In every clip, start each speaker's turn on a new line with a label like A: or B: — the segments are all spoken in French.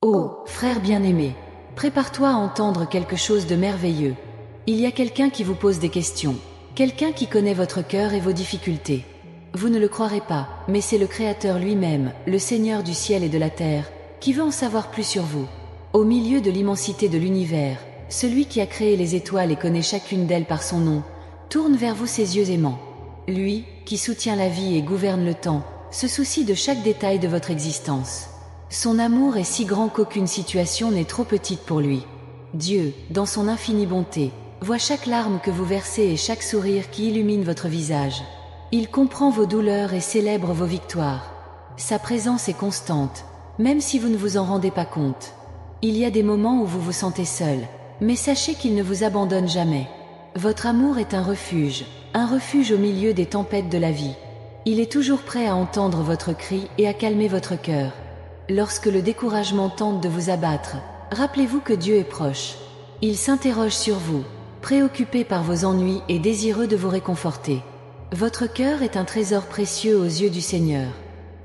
A: Oh, frère bien-aimé, prépare-toi à entendre quelque chose de merveilleux. Il y a quelqu'un qui vous pose des questions, quelqu'un qui connaît votre cœur et vos difficultés. Vous ne le croirez pas, mais c'est le Créateur lui-même, le Seigneur du ciel et de la terre, qui veut en savoir plus sur vous. Au milieu de l'immensité de l'univers, celui qui a créé les étoiles et connaît chacune d'elles par son nom, tourne vers vous ses yeux aimants. Lui, qui soutient la vie et gouverne le temps, se soucie de chaque détail de votre existence. Son amour est si grand qu'aucune situation n'est trop petite pour lui. Dieu, dans son infinie bonté, voit chaque larme que vous versez et chaque sourire qui illumine votre visage. Il comprend vos douleurs et célèbre vos victoires. Sa présence est constante, même si vous ne vous en rendez pas compte. Il y a des moments où vous vous sentez seul, mais sachez qu'il ne vous abandonne jamais. Votre amour est un refuge au milieu des tempêtes de la vie. Il est toujours prêt à entendre votre cri et à calmer votre cœur. Lorsque le découragement tente de vous abattre, rappelez-vous que Dieu est proche. Il s'interroge sur vous, préoccupé par vos ennuis et désireux de vous réconforter. Votre cœur est un trésor précieux aux yeux du Seigneur.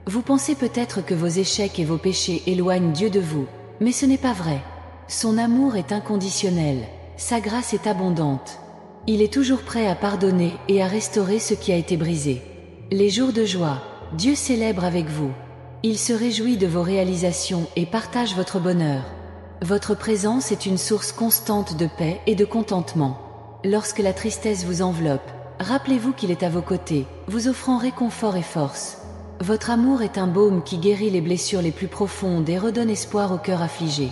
A: Vous pensez peut-être que vos échecs et vos péchés éloignent Dieu de vous, mais ce n'est pas vrai. Son amour est inconditionnel, sa grâce est abondante. Il est toujours prêt à pardonner et à restaurer ce qui a été brisé. Les jours de joie, Dieu célèbre avec vous. Il se réjouit de vos réalisations et partage votre bonheur. Votre présence est une source constante de paix et de contentement. Lorsque la tristesse vous enveloppe, rappelez-vous qu'il est à vos côtés, vous offrant réconfort et force. Votre amour est un baume qui guérit les blessures les plus profondes et redonne espoir au cœur affligé.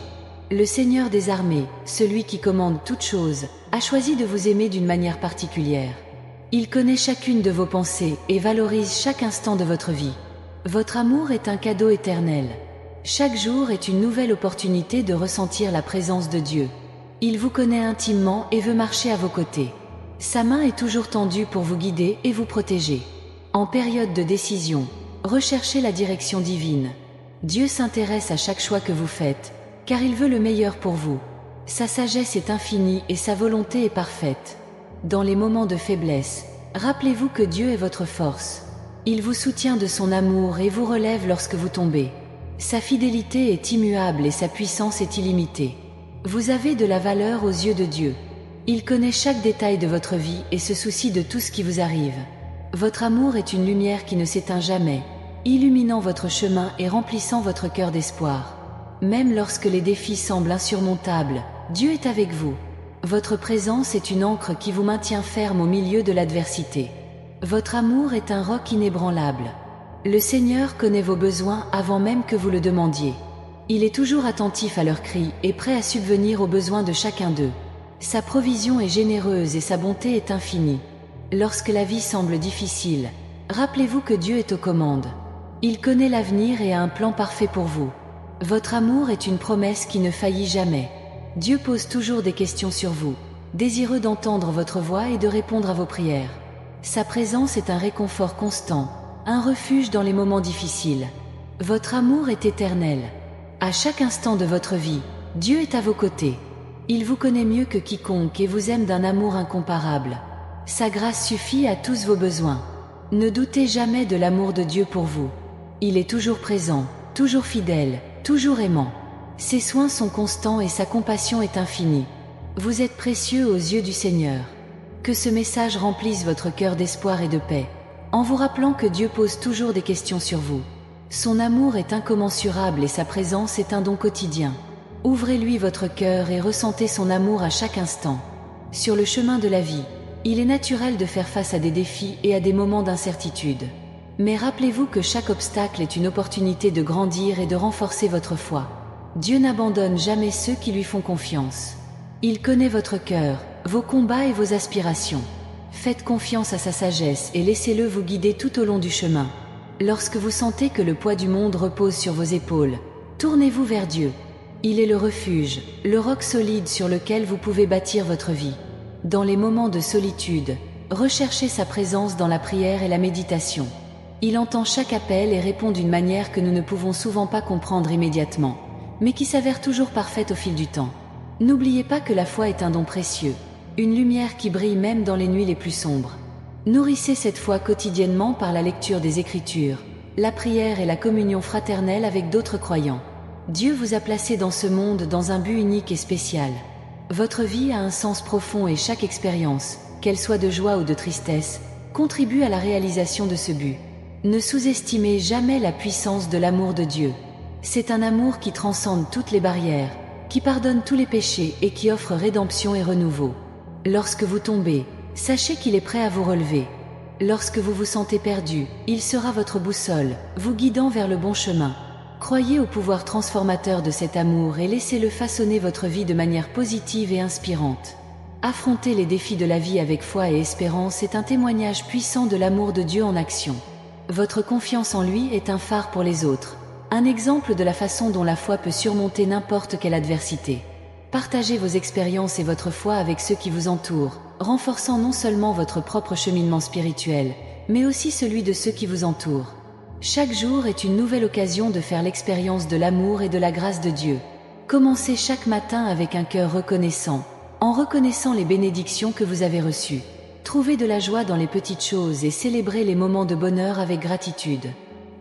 A: Le Seigneur des armées, celui qui commande toutes choses, a choisi de vous aimer d'une manière particulière. Il connaît chacune de vos pensées et valorise chaque instant de votre vie. Votre amour est un cadeau éternel. Chaque jour est une nouvelle opportunité de ressentir la présence de Dieu. Il vous connaît intimement et veut marcher à vos côtés. Sa main est toujours tendue pour vous guider et vous protéger. En période de décision, recherchez la direction divine. Dieu s'intéresse à chaque choix que vous faites, car il veut le meilleur pour vous. Sa sagesse est infinie et sa volonté est parfaite. Dans les moments de faiblesse, rappelez-vous que Dieu est votre force. Il vous soutient de son amour et vous relève lorsque vous tombez. Sa fidélité est immuable et sa puissance est illimitée. Vous avez de la valeur aux yeux de Dieu. Il connaît chaque détail de votre vie et se soucie de tout ce qui vous arrive. Votre amour est une lumière qui ne s'éteint jamais, illuminant votre chemin et remplissant votre cœur d'espoir. Même lorsque les défis semblent insurmontables, Dieu est avec vous. Votre présence est une ancre qui vous maintient ferme au milieu de l'adversité. Votre amour est un roc inébranlable. Le Seigneur connaît vos besoins avant même que vous le demandiez. Il est toujours attentif à leurs cris et prêt à subvenir aux besoins de chacun d'eux. Sa provision est généreuse et sa bonté est infinie. Lorsque la vie semble difficile, rappelez-vous que Dieu est aux commandes. Il connaît l'avenir et a un plan parfait pour vous. Votre amour est une promesse qui ne faillit jamais. Dieu pose toujours des questions sur vous, désireux d'entendre votre voix et de répondre à vos prières. Sa présence est un réconfort constant, un refuge dans les moments difficiles. Votre amour est éternel. À chaque instant de votre vie, Dieu est à vos côtés. Il vous connaît mieux que quiconque et vous aime d'un amour incomparable. Sa grâce suffit à tous vos besoins. Ne doutez jamais de l'amour de Dieu pour vous. Il est toujours présent, toujours fidèle, toujours aimant. Ses soins sont constants et sa compassion est infinie. Vous êtes précieux aux yeux du Seigneur. Que ce message remplisse votre cœur d'espoir et de paix, en vous rappelant que Dieu pose toujours des questions sur vous. Son amour est incommensurable et sa présence est un don quotidien. Ouvrez-lui votre cœur et ressentez son amour à chaque instant. Sur le chemin de la vie, il est naturel de faire face à des défis et à des moments d'incertitude. Mais rappelez-vous que chaque obstacle est une opportunité de grandir et de renforcer votre foi. Dieu n'abandonne jamais ceux qui lui font confiance. Il connaît votre cœur, vos combats et vos aspirations. Faites confiance à sa sagesse et laissez-le vous guider tout au long du chemin. Lorsque vous sentez que le poids du monde repose sur vos épaules, tournez-vous vers Dieu. Il est le refuge, le roc solide sur lequel vous pouvez bâtir votre vie. Dans les moments de solitude, recherchez sa présence dans la prière et la méditation. Il entend chaque appel et répond d'une manière que nous ne pouvons souvent pas comprendre immédiatement, mais qui s'avère toujours parfaite au fil du temps. N'oubliez pas que la foi est un don précieux, une lumière qui brille même dans les nuits les plus sombres. Nourrissez cette foi quotidiennement par la lecture des Écritures, la prière et la communion fraternelle avec d'autres croyants. Dieu vous a placé dans ce monde dans un but unique et spécial. Votre vie a un sens profond et chaque expérience, qu'elle soit de joie ou de tristesse, contribue à la réalisation de ce but. Ne sous-estimez jamais la puissance de l'amour de Dieu. C'est un amour qui transcende toutes les barrières, qui pardonne tous les péchés et qui offre rédemption et renouveau. Lorsque vous tombez, sachez qu'il est prêt à vous relever. Lorsque vous vous sentez perdu, il sera votre boussole, vous guidant vers le bon chemin. Croyez au pouvoir transformateur de cet amour et laissez-le façonner votre vie de manière positive et inspirante. Affronter les défis de la vie avec foi et espérance est un témoignage puissant de l'amour de Dieu en action. Votre confiance en lui est un phare pour les autres, un exemple de la façon dont la foi peut surmonter n'importe quelle adversité. Partagez vos expériences et votre foi avec ceux qui vous entourent, renforçant non seulement votre propre cheminement spirituel, mais aussi celui de ceux qui vous entourent. Chaque jour est une nouvelle occasion de faire l'expérience de l'amour et de la grâce de Dieu. Commencez chaque matin avec un cœur reconnaissant, en reconnaissant les bénédictions que vous avez reçues. Trouvez de la joie dans les petites choses et célébrez les moments de bonheur avec gratitude.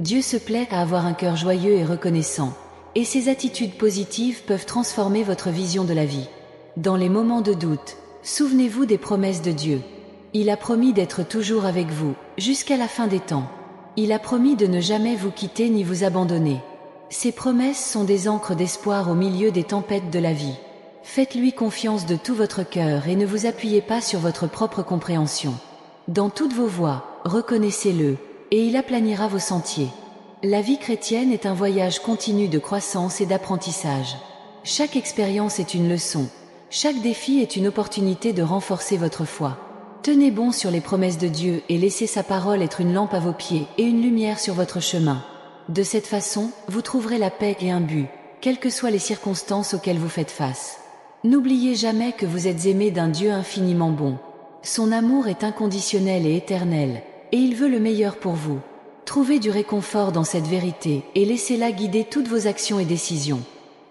A: Dieu se plaît à avoir un cœur joyeux et reconnaissant, et ces attitudes positives peuvent transformer votre vision de la vie. Dans les moments de doute, souvenez-vous des promesses de Dieu. Il a promis d'être toujours avec vous, jusqu'à la fin des temps. Il a promis de ne jamais vous quitter ni vous abandonner. Ces promesses sont des ancres d'espoir au milieu des tempêtes de la vie. Faites-lui confiance de tout votre cœur et ne vous appuyez pas sur votre propre compréhension. Dans toutes vos voies, reconnaissez-le, et il aplanira vos sentiers. La vie chrétienne est un voyage continu de croissance et d'apprentissage. Chaque expérience est une leçon, chaque défi est une opportunité de renforcer votre foi. Tenez bon sur les promesses de Dieu et laissez sa parole être une lampe à vos pieds et une lumière sur votre chemin. De cette façon, vous trouverez la paix et un but, quelles que soient les circonstances auxquelles vous faites face. N'oubliez jamais que vous êtes aimé d'un Dieu infiniment bon. Son amour est inconditionnel et éternel, et il veut le meilleur pour vous. Trouvez du réconfort dans cette vérité et laissez-la guider toutes vos actions et décisions.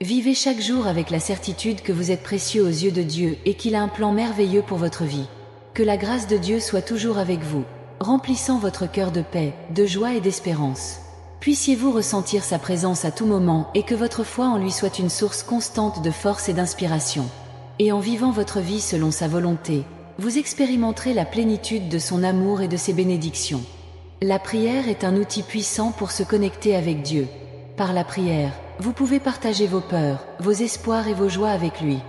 A: Vivez chaque jour avec la certitude que vous êtes précieux aux yeux de Dieu et qu'il a un plan merveilleux pour votre vie. Que la grâce de Dieu soit toujours avec vous, remplissant votre cœur de paix, de joie et d'espérance. Puissiez-vous ressentir sa présence à tout moment et que votre foi en lui soit une source constante de force et d'inspiration. Et en vivant votre vie selon sa volonté, vous expérimenterez la plénitude de son amour et de ses bénédictions. La prière est un outil puissant pour se connecter avec Dieu. Par la prière, vous pouvez partager vos peurs, vos espoirs et vos joies avec lui.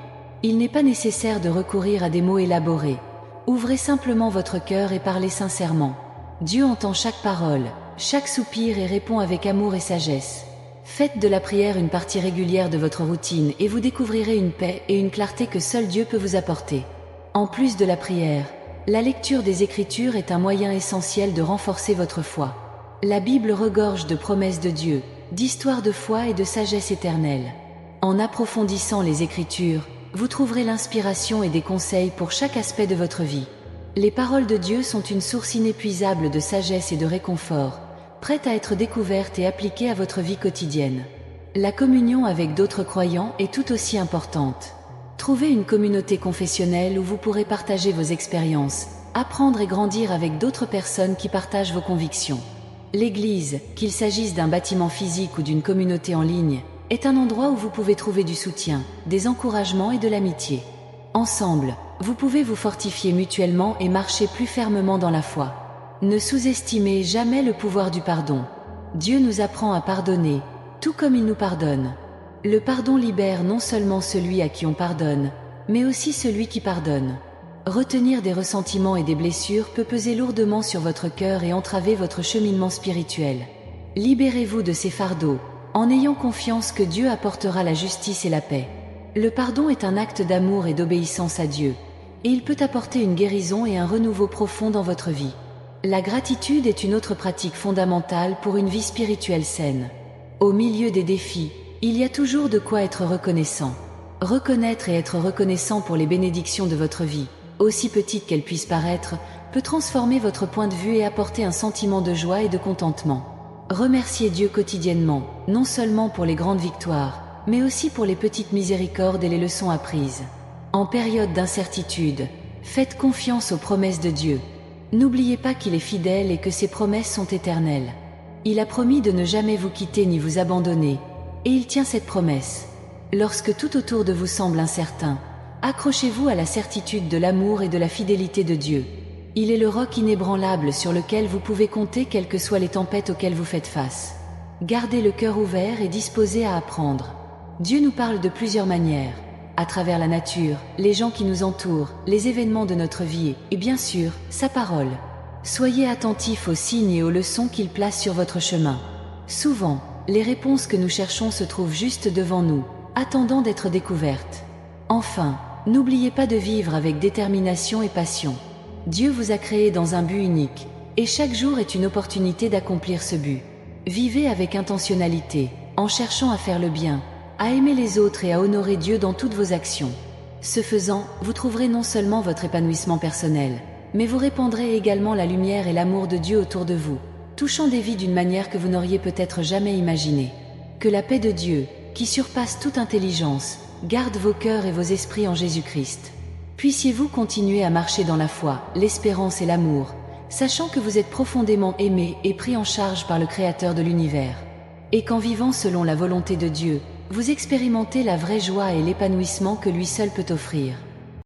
A: Il n'est pas nécessaire de recourir à des mots élaborés. Ouvrez simplement votre cœur et parlez sincèrement. Dieu entend chaque parole, chaque soupir et répond avec amour et sagesse. Faites de la prière une partie régulière de votre routine et vous découvrirez une paix et une clarté que seul Dieu peut vous apporter. En plus de la prière, la lecture des Écritures est un moyen essentiel de renforcer votre foi. La Bible regorge de promesses de Dieu, d'histoires de foi et de sagesse éternelle. En approfondissant les Écritures, vous trouverez l'inspiration et des conseils pour chaque aspect de votre vie. Les paroles de Dieu sont une source inépuisable de sagesse et de réconfort, prête à être découverte et appliquée à votre vie quotidienne. La communion avec d'autres croyants est tout aussi importante. Trouvez une communauté confessionnelle où vous pourrez partager vos expériences, apprendre et grandir avec d'autres personnes qui partagent vos convictions. L'Église, qu'il s'agisse d'un bâtiment physique ou d'une communauté en ligne, est un endroit où vous pouvez trouver du soutien, des encouragements et de l'amitié. Ensemble, vous pouvez vous fortifier mutuellement et marcher plus fermement dans la foi. Ne sous-estimez jamais le pouvoir du pardon. Dieu nous apprend à pardonner, tout comme il nous pardonne. Le pardon libère non seulement celui à qui on pardonne, mais aussi celui qui pardonne. Retenir des ressentiments et des blessures peut peser lourdement sur votre cœur et entraver votre cheminement spirituel. Libérez-vous de ces fardeaux, en ayant confiance que Dieu apportera la justice et la paix. Le pardon est un acte d'amour et d'obéissance à Dieu, et il peut apporter une guérison et un renouveau profond dans votre vie. La gratitude est une autre pratique fondamentale pour une vie spirituelle saine. Au milieu des défis, il y a toujours de quoi être reconnaissant. Reconnaître et être reconnaissant pour les bénédictions de votre vie, aussi petites qu'elles puissent paraître, peut transformer votre point de vue et apporter un sentiment de joie et de contentement. Remerciez Dieu quotidiennement, non seulement pour les grandes victoires, mais aussi pour les petites miséricordes et les leçons apprises. En période d'incertitude, faites confiance aux promesses de Dieu. N'oubliez pas qu'il est fidèle et que ses promesses sont éternelles. Il a promis de ne jamais vous quitter ni vous abandonner, et il tient cette promesse. Lorsque tout autour de vous semble incertain, accrochez-vous à la certitude de l'amour et de la fidélité de Dieu. Il est le roc inébranlable sur lequel vous pouvez compter quelles que soient les tempêtes auxquelles vous faites face. Gardez le cœur ouvert et disposé à apprendre. Dieu nous parle de plusieurs manières, à travers la nature, les gens qui nous entourent, les événements de notre vie et bien sûr, sa parole. Soyez attentifs aux signes et aux leçons qu'il place sur votre chemin. Souvent, les réponses que nous cherchons se trouvent juste devant nous, attendant d'être découvertes. Enfin, n'oubliez pas de vivre avec détermination et passion. Dieu vous a créé dans un but unique, et chaque jour est une opportunité d'accomplir ce but. Vivez avec intentionnalité, en cherchant à faire le bien, à aimer les autres et à honorer Dieu dans toutes vos actions. Ce faisant, vous trouverez non seulement votre épanouissement personnel, mais vous répandrez également la lumière et l'amour de Dieu autour de vous, touchant des vies d'une manière que vous n'auriez peut-être jamais imaginée. Que la paix de Dieu, qui surpasse toute intelligence, garde vos cœurs et vos esprits en Jésus-Christ. Puissiez-vous continuer à marcher dans la foi, l'espérance et l'amour, sachant que vous êtes profondément aimé et pris en charge par le Créateur de l'univers. Et qu'en vivant selon la volonté de Dieu, vous expérimentez la vraie joie et l'épanouissement que lui seul peut offrir.